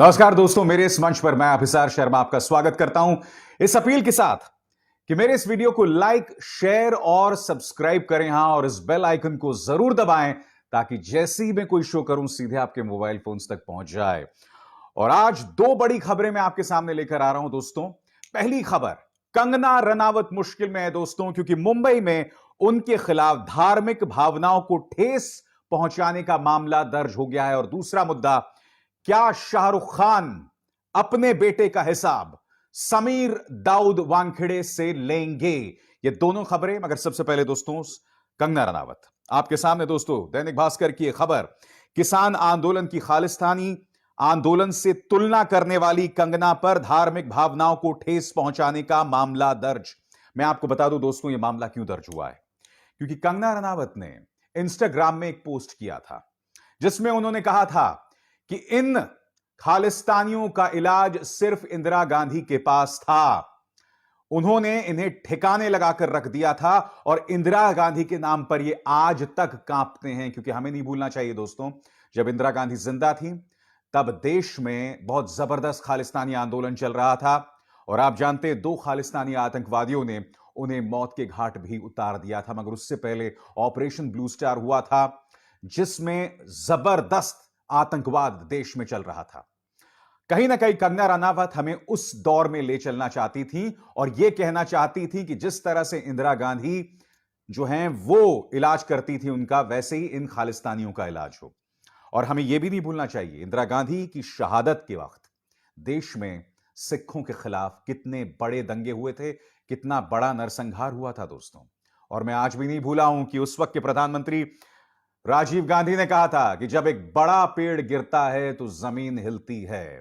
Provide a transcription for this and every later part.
नमस्कार दोस्तों, मेरे इस मंच पर मैं अभिसार शर्मा आपका स्वागत करता हूं इस अपील के साथ कि मेरे इस वीडियो को लाइक, शेयर और सब्सक्राइब करें। हां, और इस बेल आइकन को जरूर दबाएं ताकि जैसे ही मैं कोई शो करूं सीधे आपके मोबाइल फोन्स तक पहुंच जाए। और आज दो बड़ी खबरें मैं आपके सामने लेकर आ रहा हूं दोस्तों। पहली खबर, कंगना रनावत मुश्किल में है दोस्तों, क्योंकि मुंबई में उनके खिलाफ धार्मिक भावनाओं को ठेस पहुंचाने का मामला दर्ज हो गया है। और दूसरा मुद्दा, क्या शाहरुख खान अपने बेटे का हिसाब समीर दाऊद वानखेड़े से लेंगे? ये दोनों खबरें, मगर सबसे पहले दोस्तों कंगना रनावत आपके सामने। दोस्तों, दैनिक भास्कर की यह खबर, किसान आंदोलन की खालिस्तानी आंदोलन से तुलना करने वाली कंगना पर धार्मिक भावनाओं को ठेस पहुंचाने का मामला दर्ज। मैं आपको बता दूं दोस्तों, यह मामला क्यों दर्ज हुआ है। क्योंकि कंगना रनावत ने इंस्टाग्राम में एक पोस्ट किया था जिसमें उन्होंने कहा था कि इन खालिस्तानियों का इलाज सिर्फ इंदिरा गांधी के पास था। उन्होंने इन्हें ठिकाने लगाकर रख दिया था और इंदिरा गांधी के नाम पर ये आज तक कांपते हैं। क्योंकि हमें नहीं भूलना चाहिए दोस्तों, जब इंदिरा गांधी जिंदा थी तब देश में बहुत जबरदस्त खालिस्तानी आंदोलन चल रहा था। और आप जानते हैं, दो खालिस्तानी आतंकवादियों ने उन्हें मौत के घाट भी उतार दिया था। मगर उससे पहले ऑपरेशन ब्लू स्टार हुआ था, जिसमें जबरदस्त आतंकवाद देश में चल रहा था। कहीं ना कहीं कंगना रनावत हमें उस दौर में ले चलना चाहती थी और यह कहना चाहती थी कि जिस तरह से इंदिरा गांधी जो हैं वो इलाज करती थी उनका, वैसे ही इन खालिस्तानियों का इलाज हो। और हमें यह भी नहीं भूलना चाहिए, इंदिरा गांधी की शहादत के वक्त देश में सिखों के खिलाफ कितने बड़े दंगे हुए थे, कितना बड़ा नरसंहार हुआ था दोस्तों। और मैं आज भी नहीं भूला हूं कि उस वक्त के प्रधानमंत्री राजीव गांधी ने कहा था कि जब एक बड़ा पेड़ गिरता है तो जमीन हिलती है।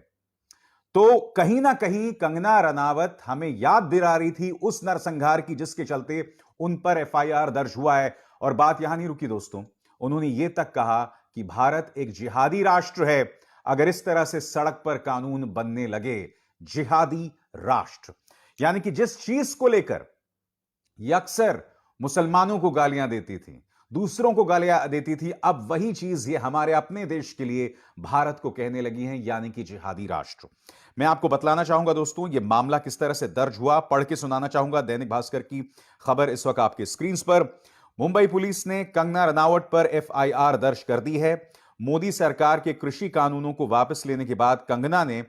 तो कहीं ना कहीं कंगना रनावत हमें याद दिला रही थी उस नरसंहार की, जिसके चलते उन पर एफआईआर दर्ज हुआ है। और बात यहां नहीं रुकी दोस्तों, उन्होंने यह तक कहा कि भारत एक जिहादी राष्ट्र है अगर इस तरह से सड़क पर कानून बनने लगे। जिहादी राष्ट्र यानी कि जिस चीज को लेकर ये अक्सर मुसलमानों को गालियां देती थी, दूसरों को गालियां देती थी, अब वही चीज ये हमारे अपने देश के लिए भारत को कहने लगी हैं, यानी कि जिहादी राष्ट्र। मैं आपको बतलाना चाहूंगा दोस्तों, यह मामला किस तरह से दर्ज हुआ, पढ़ के सुनाना चाहूंगा। दैनिक भास्कर की खबर इस वक्त आपके स्क्रीन पर। मुंबई पुलिस ने कंगना रनावत पर एफआईआर दर्ज कर दी है। मोदी सरकार के कृषि कानूनों को वापस लेने के बाद कंगना ने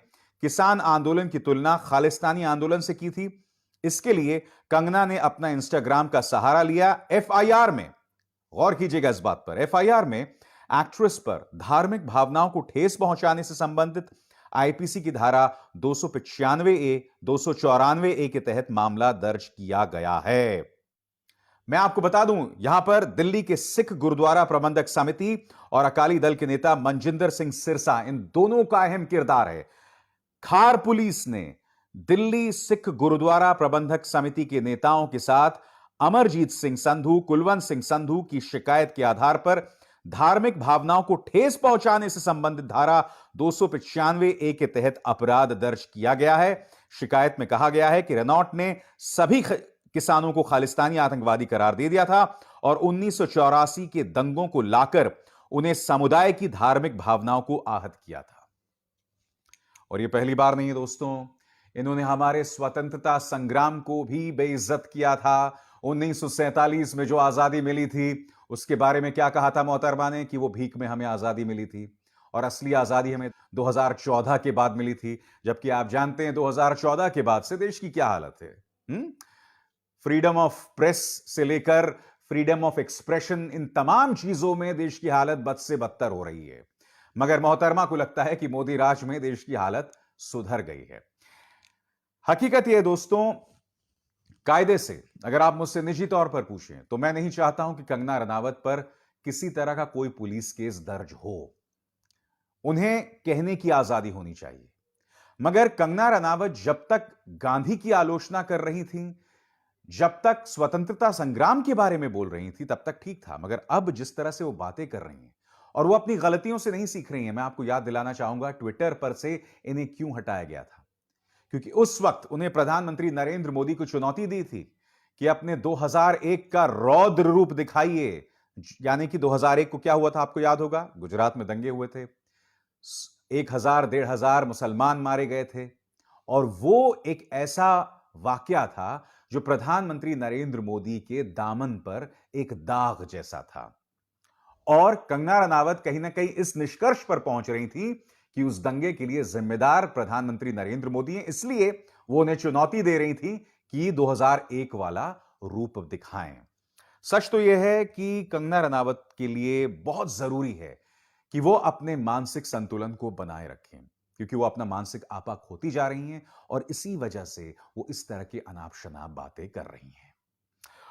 किसान आंदोलन की तुलना खालिस्तानी आंदोलन से की थी। इसके लिए कंगना ने अपना इंस्टाग्राम का सहारा लिया। एफआईआर में, गौर कीजिएगा इस बात पर, एफआईआर में एक्ट्रेस पर धार्मिक भावनाओं को ठेस पहुंचाने से संबंधित आईपीसी की धारा 295 ए, 294 ए के तहत मामला दर्ज किया गया है। मैं आपको बता दूं, यहां पर दिल्ली के सिख गुरुद्वारा प्रबंधक समिति और अकाली दल के नेता मनजिंदर सिंह सिरसा, इन दोनों का अहम किरदार है। खार पुलिस ने दिल्ली सिख गुरुद्वारा प्रबंधक समिति के नेताओं के साथ अमरजीत सिंह संधू, कुलवंत सिंह संधू की शिकायत के आधार पर धार्मिक भावनाओं को ठेस पहुंचाने से संबंधित धारा 295 ए के तहत अपराध दर्ज किया गया है। शिकायत में कहा गया है कि रेनॉल्ट ने सभी किसानों को खालिस्तानी आतंकवादी करार दे दिया था और 1984 के दंगों को लाकर उन्हें समुदाय की धार्मिक भावनाओं को आहत किया था। और यह पहली बार नहीं है दोस्तों, इन्होंने हमारे स्वतंत्रता संग्राम को भी बेइज्जत किया था। 1947 में जो आजादी मिली थी उसके बारे में क्या कहा था मोहतरमा ने, कि वो भीख में हमें आजादी मिली थी और असली आजादी हमें 2014 के बाद मिली थी। जबकि आप जानते हैं 2014 के बाद से देश की क्या हालत है। फ्रीडम ऑफ प्रेस से लेकर फ्रीडम ऑफ एक्सप्रेशन, इन तमाम चीजों में देश की हालत बद से बदतर हो रही है। मगर मोहतरमा को लगता है कि मोदी राज में देश की हालत सुधर गई है। हकीकत यह दोस्तों, कायदे से अगर आप मुझसे निजी तौर पर पूछें तो मैं नहीं चाहता हूं कि कंगना रनावत पर किसी तरह का कोई पुलिस केस दर्ज हो। उन्हें कहने की आजादी होनी चाहिए। मगर कंगना रनावत जब तक गांधी की आलोचना कर रही थी, जब तक स्वतंत्रता संग्राम के बारे में बोल रही थी, तब तक ठीक था। मगर अब जिस तरह से वो बातें कर रही हैं और वो अपनी गलतियों से नहीं सीख रही हैं, मैं आपको याद दिलाना चाहूंगा ट्विटर पर से इन्हें क्यों हटाया गया था। क्योंकि उस वक्त उन्हें प्रधानमंत्री नरेंद्र मोदी को चुनौती दी थी कि अपने 2001 का रौद्र रूप दिखाइए। यानी कि 2001 को क्या हुआ था, आपको याद होगा, गुजरात में दंगे हुए थे। 1000 1500 मुसलमान मारे गए थे और वो एक ऐसा वाकया था जो प्रधानमंत्री नरेंद्र मोदी के दामन पर एक दाग जैसा था। और कंगना रनावत कहीं ना कहीं इस निष्कर्ष पर पहुंच रही थी कि उस दंगे के लिए जिम्मेदार प्रधानमंत्री नरेंद्र मोदी हैं, इसलिए वो उन्हें चुनौती दे रही थी कि 2001 वाला रूप दिखाएं। सच तो यह है कि कंगना रनावत के लिए बहुत जरूरी है कि वो अपने मानसिक संतुलन को बनाए रखें, क्योंकि वो अपना मानसिक आपा खोती जा रही हैं और इसी वजह से वो इस तरह की अनाप शनाप बातें कर रही हैं।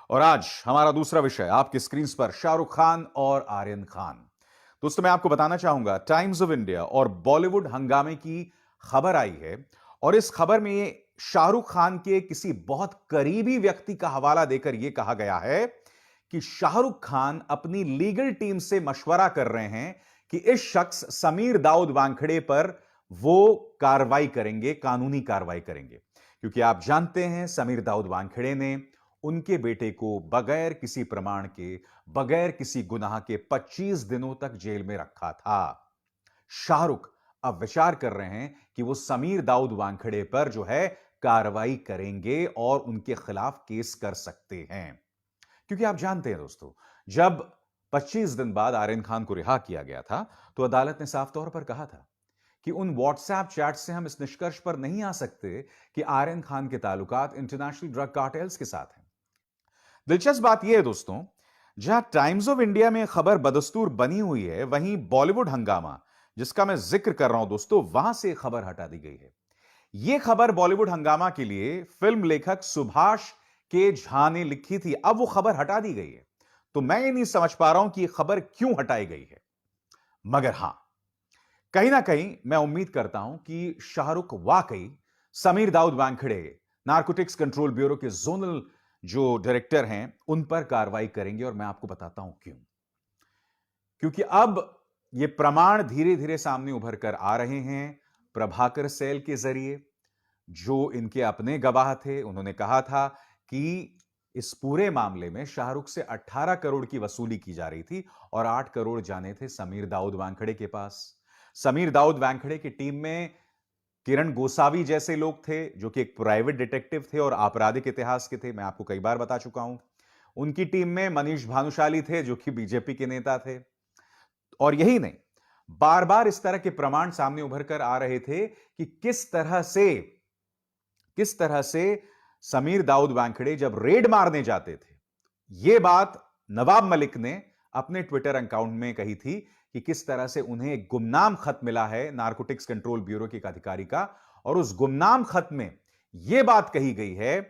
और आज हमारा दूसरा विषय आपकी स्क्रीन पर शाहरुख खान और आर्यन खान। दोस्तों मैं आपको बताना चाहूंगा, टाइम्स ऑफ इंडिया और बॉलीवुड हंगामे की खबर आई है और इस खबर में शाहरुख खान के किसी बहुत करीबी व्यक्ति का हवाला देकर यह कहा गया है कि शाहरुख खान अपनी लीगल टीम से मशवरा कर रहे हैं कि इस शख्स समीर दाऊद वानखेड़े पर वो कार्रवाई करेंगे, कानूनी कार्रवाई करेंगे। क्योंकि आप जानते हैं समीर दाऊद वानखेड़े ने उनके बेटे को बगैर किसी प्रमाण के, बगैर किसी गुनाह के 25 दिनों तक जेल में रखा था। शाहरुख अब विचार कर रहे हैं कि वो समीर दाऊद वानखेड़े पर जो है कार्रवाई करेंगे और उनके खिलाफ केस कर सकते हैं। क्योंकि आप जानते हैं दोस्तों, जब 25 दिन बाद आर्यन खान को रिहा किया गया था तो अदालत ने साफ तौर पर कहा था कि उन व्हाट्सएप चैट से हम इस निष्कर्ष पर नहीं आ सकते कि आर्यन खान के ताल्लुकात इंटरनेशनल ड्रग कार्टेल्स के साथ हैं। दिलचस्प बात यह है दोस्तों, जहां टाइम्स ऑफ इंडिया में खबर बदस्तूर बनी हुई है, वहीं बॉलीवुड हंगामा जिसका मैं जिक्र कर रहा हूं दोस्तों, वहां से खबर हटा दी गई है। यह खबर बॉलीवुड हंगामा के लिए फिल्म लेखक सुभाष के झा ने लिखी थी, अब वो खबर हटा दी गई है। तो मैं ये नहीं समझ पा रहा हूं कि यह खबर क्यों हटाई गई है। मगर हां, कहीं ना कहीं मैं उम्मीद करता हूं कि शाहरुख वाकई Sameer Dawood Wankhede, narcotics control bureau के जोनल जो डायरेक्टर हैं, उन पर कार्रवाई करेंगे और मैं आपको बताता हूं क्यों। क्योंकि अब ये प्रमाण धीरे धीरे सामने उभर कर आ रहे हैं प्रभाकर सेल के जरिए, जो इनके अपने गवाह थे। उन्होंने कहा था कि इस पूरे मामले में शाहरुख से 18 करोड़ की वसूली की जा रही थी और 8 करोड़ जाने थे समीर दाऊद वानखेड़े के पास। समीर दाऊद वानखेड़े की टीम में किरण गोसावी जैसे लोग थे, जो कि एक प्राइवेट डिटेक्टिव थे और आपराधिक इतिहास के थे, मैं आपको कई बार बता चुका हूं। उनकी टीम में मनीष भानुशाली थे, जो कि बीजेपी के नेता थे। और यही नहीं, बार बार इस तरह के प्रमाण सामने उभर कर आ रहे थे कि किस तरह से समीर दाऊद वानखेड़े जब रेड मारने जाते थे, यह बात नवाब मलिक ने अपने ट्विटर अकाउंट में कही थी कि किस तरह से उन्हें एक गुमनाम खत मिला है नारकोटिक्स कंट्रोल ब्यूरो के एक अधिकारी का, और उस गुमनाम खत में यह बात कही गई है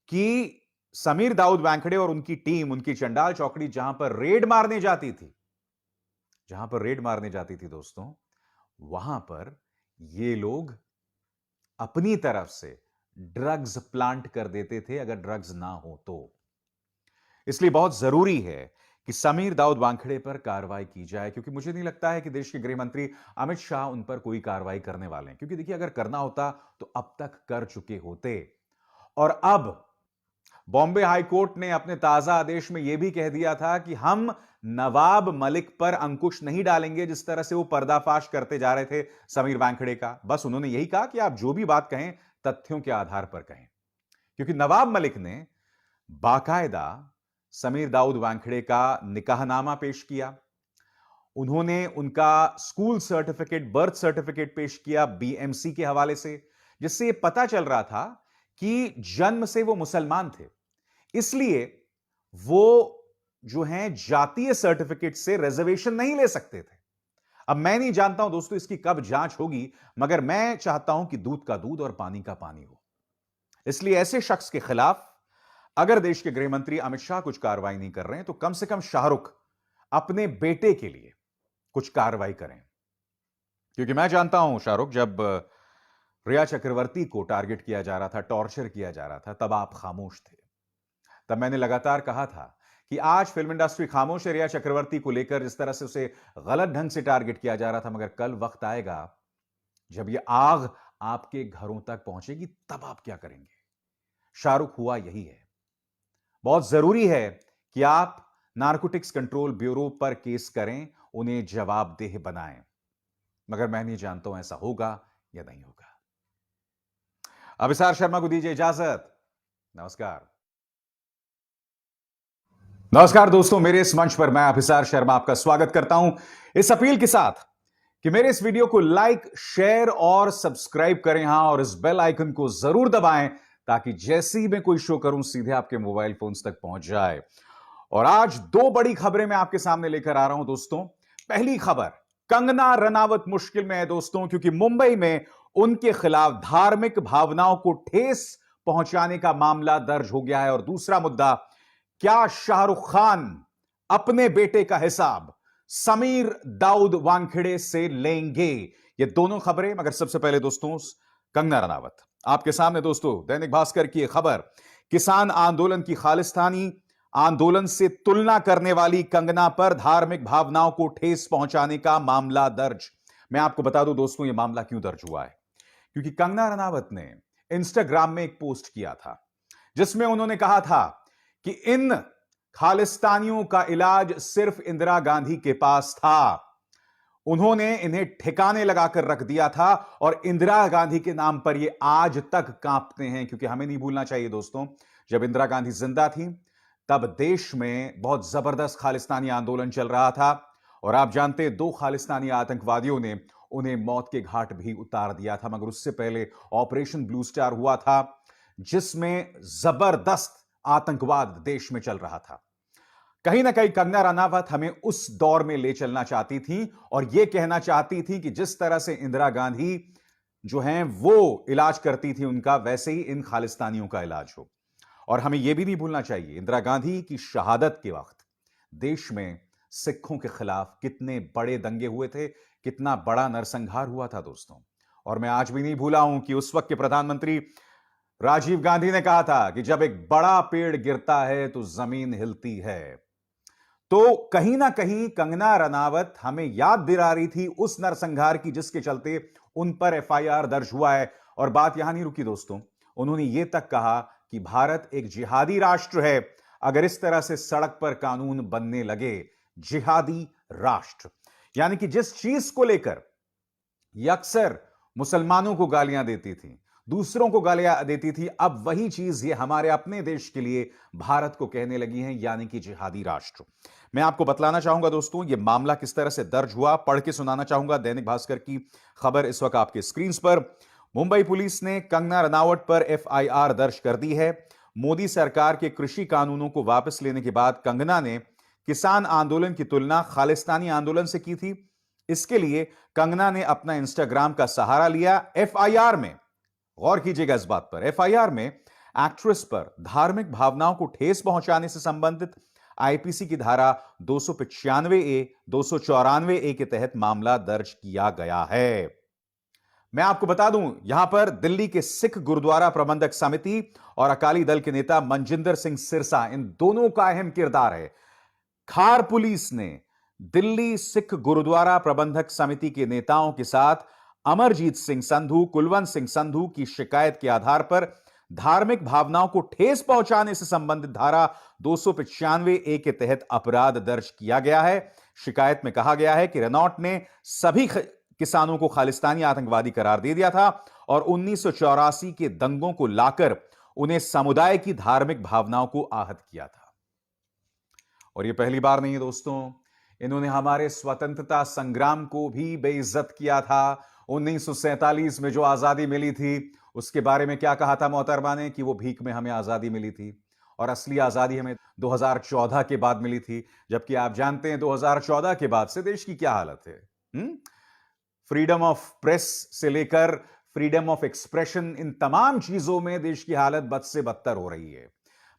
कि समीर दाऊद वानखेड़े और उनकी टीम, उनकी चंडाल चौकड़ी जहां पर रेड मारने जाती थी दोस्तों, वहां पर ये लोग अपनी तरफ से ड्रग्स प्लांट कर देते थे अगर ड्रग्स ना हो तो। इसलिए बहुत जरूरी है कि समीर दाऊद वानखेड़े पर कार्रवाई की जाए, क्योंकि मुझे नहीं लगता है कि देश के गृह मंत्री अमित शाह उन पर कोई कार्रवाई करने वाले हैं। क्योंकि देखिए, अगर करना होता तो अब तक कर चुके होते। और अब बॉम्बे हाई कोर्ट ने अपने ताजा आदेश में यह भी कह दिया था कि हम नवाब मलिक पर अंकुश नहीं डालेंगे, जिस तरह से वो पर्दाफाश करते जा रहे थे समीर वानखेड़े का। बस उन्होंने यही कहा कि आप जो भी बात कहें तथ्यों के आधार पर कहें। क्योंकि नवाब मलिक ने बाकायदा समीर दाऊद वानखेड़े का निकाहनामा पेश किया, उन्होंने उनका स्कूल सर्टिफिकेट, बर्थ सर्टिफिकेट पेश किया बीएमसी के हवाले से, जिससे यह पता चल रहा था कि जन्म से वो मुसलमान थे। इसलिए वो जो हैं जातीय सर्टिफिकेट से रिजर्वेशन नहीं ले सकते थे। अब मैं नहीं जानता हूं दोस्तों इसकी कब जांच होगी, मगर मैं चाहता हूं कि दूध का दूध और पानी का पानी हो। इसलिए ऐसे शख्स के खिलाफ अगर देश के गृह मंत्री अमित शाह कुछ कार्रवाई नहीं कर रहे हैं, तो कम से कम शाहरुख अपने बेटे के लिए कुछ कार्रवाई करें। क्योंकि मैं जानता हूं शाहरुख, जब रिया चक्रवर्ती को टारगेट किया जा रहा था, टॉर्चर किया जा रहा था, तब आप खामोश थे। तब मैंने लगातार कहा था कि आज फिल्म इंडस्ट्री खामोश है रिया चक्रवर्ती को लेकर, जिस तरह से उसे गलत ढंग से टारगेट किया जा रहा था। मगर कल वक्त आएगा जब यह आग आपके घरों तक पहुंचेगी, तब आप क्या करेंगे? शाहरुख हुआ यही है। बहुत जरूरी है कि आप नारकोटिक्स कंट्रोल ब्यूरो पर केस करें, उन्हें जवाबदेह बनाएं। मगर मैं नहीं जानता हूं ऐसा होगा या नहीं होगा। अभिसार शर्मा को दीजिए इजाजत। नमस्कार। नमस्कार दोस्तों, मेरे इस मंच पर मैं अभिसार शर्मा आपका स्वागत करता हूं इस अपील के साथ कि मेरे इस वीडियो को लाइक, शेयर और सब्सक्राइब करें। हां, और इस बेल आइकन को जरूर दबाएं ताकि जैसे ही मैं कोई शो करूं सीधे आपके मोबाइल फोन्स तक पहुंच जाए। और आज दो बड़ी खबरें मैं आपके सामने लेकर आ रहा हूं दोस्तों। पहली खबर, कंगना रनावत मुश्किल में है दोस्तों, क्योंकि मुंबई में उनके खिलाफ धार्मिक भावनाओं को ठेस पहुंचाने का मामला दर्ज हो गया है। और दूसरा मुद्दा, क्या शाहरुख खान अपने बेटे का हिसाब समीर दाऊद वानखेड़े से लेंगे? ये दोनों खबरें, मगर सबसे पहले दोस्तों कंगना रनावत आपके सामने। दोस्तों, दैनिक भास्कर की एक खबर, किसान आंदोलन की खालिस्तानी आंदोलन से तुलना करने वाली कंगना पर धार्मिक भावनाओं को ठेस पहुंचाने का मामला दर्ज। मैं आपको बता दूं दोस्तों, यह मामला क्यों दर्ज हुआ है। क्योंकि कंगना रनावत ने इंस्टाग्राम में एक पोस्ट किया था जिसमें उन्होंने कहा था कि इन खालिस्तानियों का इलाज सिर्फ इंदिरा गांधी के पास था। उन्होंने इन्हें ठिकाने लगाकर रख दिया था और इंदिरा गांधी के नाम पर ये आज तक कांपते हैं। क्योंकि हमें नहीं भूलना चाहिए दोस्तों, जब इंदिरा गांधी जिंदा थी तब देश में बहुत जबरदस्त खालिस्तानी आंदोलन चल रहा था। और आप जानते हैं, दो खालिस्तानी आतंकवादियों ने उन्हें मौत के घाट भी उतार दिया था। मगर उससे पहले ऑपरेशन ब्लू स्टार हुआ था, जिसमें जबरदस्त आतंकवाद देश में चल रहा था। कहीं ना कहीं कंगना रनावत हमें उस दौर में ले चलना चाहती थी और यह कहना चाहती थी कि जिस तरह से इंदिरा गांधी जो हैं वो इलाज करती थी उनका, वैसे ही इन खालिस्तानियों का इलाज हो। और हमें यह भी नहीं भूलना चाहिए, इंदिरा गांधी की शहादत के वक्त देश में सिखों के खिलाफ कितने बड़े दंगे हुए थे, कितना बड़ा नरसंहार हुआ था दोस्तों। और मैं आज भी नहीं भूला हूं कि उस वक्त के प्रधानमंत्री राजीव गांधी ने कहा था कि जब एक बड़ा पेड़ गिरता है तो जमीन हिलती है। तो कहीं ना कहीं कंगना रनावत हमें याद दिला रही थी उस नरसंहार की जिसके चलते उन पर एफआईआर दर्ज हुआ है। और बात यहां नहीं रुकी दोस्तों, उन्होंने यह तक कहा कि भारत एक जिहादी राष्ट्र है अगर इस तरह से सड़क पर कानून बनने लगे। जिहादी राष्ट्र यानी कि जिस चीज को लेकर ये अक्सर मुसलमानों को गालियां देती थी, दूसरों को गालियां देती थी, अब वही चीज ये हमारे अपने देश के लिए भारत को कहने लगी हैं, यानी कि जिहादी राष्ट्र। मैं आपको बतलाना चाहूंगा दोस्तों, ये मामला किस तरह से दर्ज हुआ, पढ़ के सुनाना चाहूंगा। दैनिक भास्कर की खबर इस वक्त आपके स्क्रीन पर। मुंबई पुलिस ने कंगना रनावत पर एफआईआर दर्ज कर दी है। मोदी सरकार के कृषि कानूनों को वापस लेने के बाद कंगना ने किसान आंदोलन की तुलना खालिस्तानी आंदोलन से की थी। इसके लिए कंगना ने अपना इंस्टाग्राम का सहारा लिया। एफआईआर में गौर कीजिएगा, इस बात पर एफआईआर में एक्ट्रेस पर धार्मिक भावनाओं को ठेस पहुंचाने से संबंधित आईपीसी की धारा 295 ए, 294 ए के तहत मामला दर्ज किया गया है। मैं आपको बता दूं, यहां पर दिल्ली के सिख गुरुद्वारा प्रबंधक समिति और अकाली दल के नेता मनजिंदर सिंह सिरसा, इन दोनों का अहम किरदार है। खार पुलिस ने दिल्ली सिख गुरुद्वारा प्रबंधक समिति के नेताओं के साथ अमरजीत सिंह संधू, कुलवंत सिंह संधू की शिकायत के आधार पर धार्मिक भावनाओं को ठेस पहुंचाने से संबंधित धारा 295 ए के तहत अपराध दर्ज किया गया है। शिकायत में कहा गया है कि रेनॉल्ट ने सभी किसानों को खालिस्तानी आतंकवादी करार दे दिया था और 1984 के दंगों को लाकर उन्हें समुदाय की धार्मिक भावनाओं को आहत किया था। और यह पहली बार नहीं है दोस्तों, इन्होंने हमारे स्वतंत्रता संग्राम को भी बेइज्जत किया था। 1947 में जो आजादी मिली थी उसके बारे में क्या कहा था मोहतरमा ने कि वो भीख में हमें आजादी मिली थी, और असली आजादी हमें 2014 के बाद मिली थी। जबकि आप जानते हैं 2014 के बाद से देश की क्या हालत है। फ्रीडम ऑफ प्रेस से लेकर फ्रीडम ऑफ एक्सप्रेशन, इन तमाम चीजों में देश की हालत बद से बदतर हो रही है।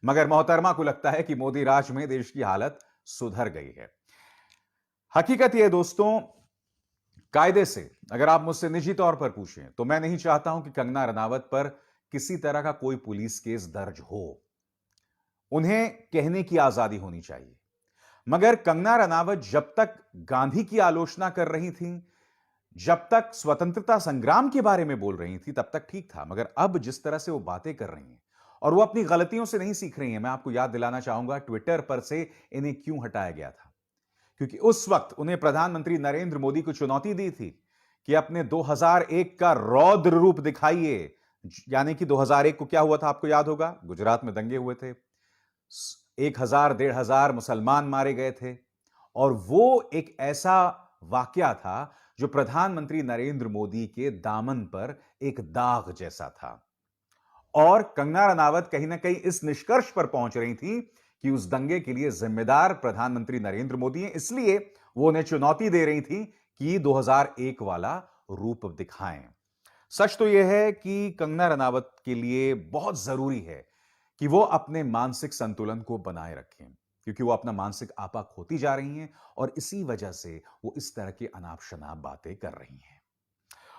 मगर मोहतरमा को लगता है कि मोदी राज में देश की हालत सुधर गई है। हकीकत यह दोस्तों, कायदे से अगर आप मुझसे निजी तौर पर पूछें तो मैं नहीं चाहता हूं कि कंगना रनावत पर किसी तरह का कोई पुलिस केस दर्ज हो। उन्हें कहने की आजादी होनी चाहिए। मगर कंगना रनावत जब तक गांधी की आलोचना कर रही थी, जब तक स्वतंत्रता संग्राम के बारे में बोल रही थी, तब तक ठीक था। मगर अब जिस तरह से वो बातें कर रही हैं और वो अपनी गलतियों से नहीं सीख रही हैं, मैं आपको याद दिलाना चाहूंगा ट्विटर पर से इन्हें क्यों हटाया गया था। क्योंकि उस वक्त उन्हें प्रधानमंत्री नरेंद्र मोदी को चुनौती दी थी कि अपने 2001 का रौद्र रूप दिखाइए। यानी कि 2001 को क्या हुआ था आपको याद होगा, गुजरात में दंगे हुए थे, 1000 मुसलमान मारे गए थे, और वो एक ऐसा वाकया था जो प्रधानमंत्री नरेंद्र मोदी के दामन पर एक दाग जैसा था। और कंगना रनावत कहीं ना कहीं इस निष्कर्ष पर पहुंच रही थी कि उस दंगे के लिए जिम्मेदार प्रधानमंत्री नरेंद्र मोदी हैं, इसलिए वो उन्हें चुनौती दे रही थी कि 2001 वाला रूप दिखाएं। सच तो यह है कि कंगना रनावत के लिए बहुत जरूरी है कि वो अपने मानसिक संतुलन को बनाए रखें, क्योंकि वो अपना मानसिक आपा खोती जा रही हैं और इसी वजह से वो इस तरह की अनाप शनाप बातें कर रही हैं।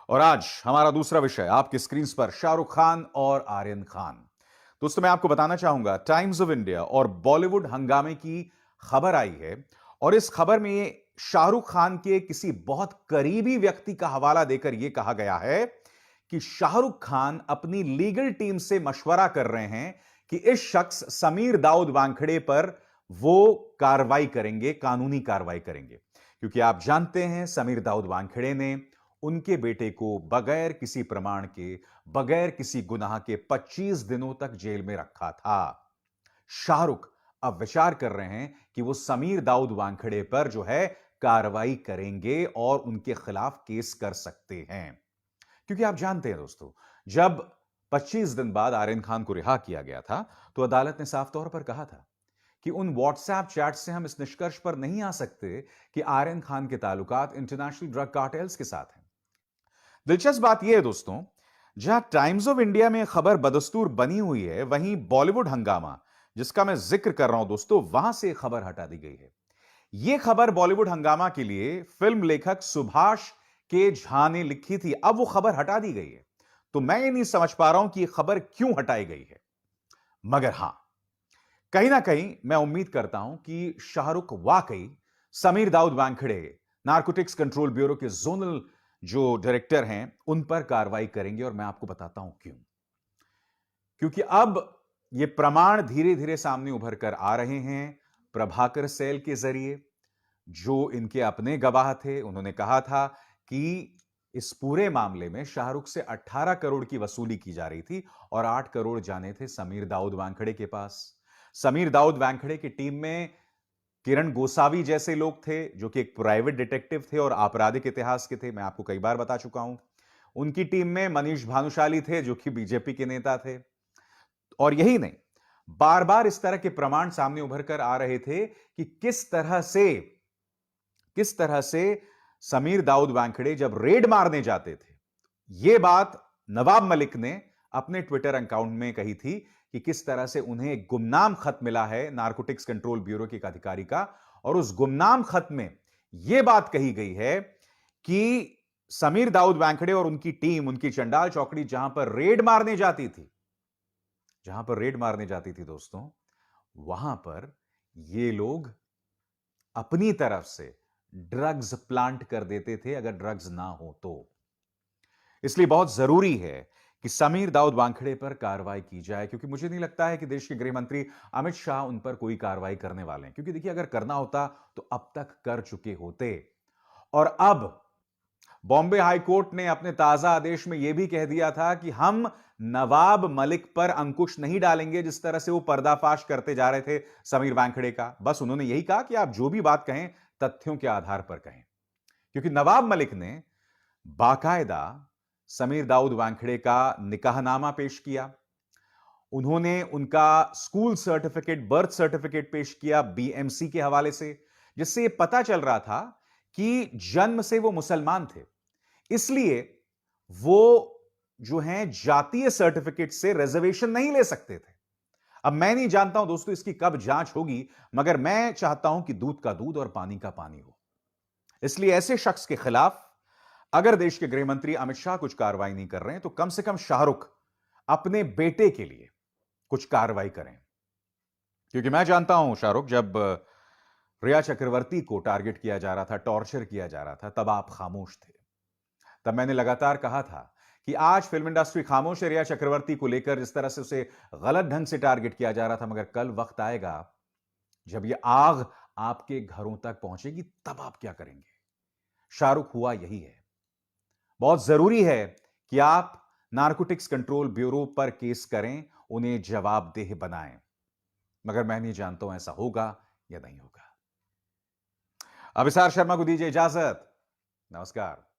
और आज हमारा दूसरा विषय आपकी स्क्रीन पर शाहरुख खान और आर्यन खान। दोस्तों, मैं आपको बताना चाहूंगा, टाइम्स ऑफ इंडिया और बॉलीवुड हंगामे की खबर आई है और इस खबर में शाहरुख खान के किसी बहुत करीबी व्यक्ति का हवाला देकर यह कहा गया है कि शाहरुख खान अपनी लीगल टीम से मशवरा कर रहे हैं कि इस शख्स समीर दाऊद वानखेड़े पर वो कार्रवाई करेंगे, कानूनी कार्रवाई करेंगे, क्योंकि आप जानते हैं समीर दाऊद वानखेड़े ने उनके बेटे को बगैर किसी प्रमाण के, बगैर किसी गुनाह के 25 दिनों तक जेल में रखा था। शाहरुख अब विचार कर रहे हैं कि वो समीर दाऊद वानखेड़े पर जो है कार्रवाई करेंगे और उनके खिलाफ केस कर सकते हैं, क्योंकि आप जानते हैं दोस्तों, जब 25 दिन बाद आर्यन खान को रिहा किया गया था तो अदालत ने साफ तौर पर कहा था कि उन व्हाट्सएप चैट से हम इस निष्कर्ष पर नहीं आ सकते कि आर्यन खान के ताल्लुकात इंटरनेशनल ड्रग कार्टेल्स के साथ हैं। दिलचस्प बात यह है दोस्तों, जहां टाइम्स ऑफ इंडिया में खबर बदस्तूर बनी हुई है, वहीं बॉलीवुड हंगामा, जिसका मैं जिक्र कर रहा हूं दोस्तों, वहां से खबर हटा दी गई है। यह खबर बॉलीवुड हंगामा के लिए फिल्म लेखक सुभाष के झा ने लिखी थी, अब वो खबर हटा दी गई है। तो मैं ये नहीं समझ पा रहा हूं कि यह खबर क्यों हटाई गई है, मगर हां, कहीं ना कहीं मैं उम्मीद करता हूं कि शाहरुख वाकई Sameer Dawood Wankhede, narcotics control bureau के जोनल जो डायरेक्टर हैं, उन पर कार्रवाई करेंगे, और मैं आपको बताता हूं क्यों। क्योंकि अब ये प्रमाण धीरे धीरे सामने उभर कर आ रहे हैं प्रभाकर सेल के जरिए, जो इनके अपने गवाह थे। उन्होंने कहा था कि इस पूरे मामले में शाहरुख से 18 करोड़ की वसूली की जा रही थी और 8 करोड़ जाने थे समीर दाऊद वानखेड़े के पास। समीर दाऊद वानखेड़े की टीम में किरण गोसावी जैसे लोग थे, जो कि एक प्राइवेट डिटेक्टिव थे और आपराधिक इतिहास के थे, मैं आपको कई बार बता चुका हूं। उनकी टीम में मनीष भानुशाली थे, जो कि बीजेपी के नेता थे। और यही नहीं, बार बार इस तरह के प्रमाण सामने उभर कर आ रहे थे कि किस तरह से समीर दाऊद वानखेड़े जब रेड मारने जाते थे, यह बात नवाब मलिक ने अपने ट्विटर अकाउंट में कही थी कि किस तरह से उन्हें एक गुमनाम खत मिला है नारकोटिक्स कंट्रोल ब्यूरो के एक अधिकारी का, और उस गुमनाम खत में यह बात कही गई है कि समीर दाऊद वानखेड़े और उनकी टीम, उनकी चंडाल चौकड़ी जहां पर रेड मारने जाती थी दोस्तों, वहां पर ये लोग अपनी तरफ से ड्रग्स प्लांट कर देते थे अगर ड्रग्स ना हो तो। इसलिए बहुत जरूरी है कि समीर दाऊद वानखेड़े पर कार्रवाई की जाए, क्योंकि मुझे नहीं लगता है कि देश के गृह मंत्री अमित शाह उन पर कोई कार्रवाई करने वाले हैं, क्योंकि देखिए, अगर करना होता तो अब तक कर चुके होते। और अब बॉम्बे हाई कोर्ट ने अपने ताजा आदेश में यह भी कह दिया था कि हम नवाब मलिक पर अंकुश नहीं डालेंगे, जिस तरह से वो पर्दाफाश करते जा रहे थे समीर वानखेड़े का। बस उन्होंने यही कहा कि आप जो भी बात कहें तथ्यों के आधार पर कहें, क्योंकि नवाब मलिक ने बाकायदा समीर दाऊद वानखेड़े का निकाहनामा पेश किया, उन्होंने उनका स्कूल सर्टिफिकेट, बर्थ सर्टिफिकेट पेश किया बीएमसी के हवाले से, जिससे यह पता चल रहा था कि जन्म से वो मुसलमान थे, इसलिए वो जो हैं जातीय सर्टिफिकेट से रिजर्वेशन नहीं ले सकते थे। अब मैं नहीं जानता हूं दोस्तों इसकी कब जांच होगी, मगर मैं चाहता हूं कि दूध का दूध और पानी का पानी हो। इसलिए ऐसे शख्स के खिलाफ अगर देश के गृह मंत्री अमित शाह कुछ कार्रवाई नहीं कर रहे हैं, तो कम से कम शाहरुख अपने बेटे के लिए कुछ कार्रवाई करें। क्योंकि मैं जानता हूं शाहरुख, जब रिया चक्रवर्ती को टारगेट किया जा रहा था, टॉर्चर किया जा रहा था, तब आप खामोश थे। तब मैंने लगातार कहा था कि आज फिल्म इंडस्ट्री खामोश है रिया चक्रवर्ती को लेकर, जिस तरह से उसे गलत ढंग से टारगेट किया जा रहा था, मगर कल वक्त आएगा जब यह आग आपके घरों तक पहुंचेगी, तब आप क्या करेंगे। शाहरुख हुआ यही है। बहुत जरूरी है कि आप नारकोटिक्स कंट्रोल ब्यूरो पर केस करें, उन्हें जवाबदेह बनाएं। मगर मैं नहीं जानता हूं ऐसा होगा या नहीं होगा। अभिसार शर्मा को दीजिए इजाजत। नमस्कार।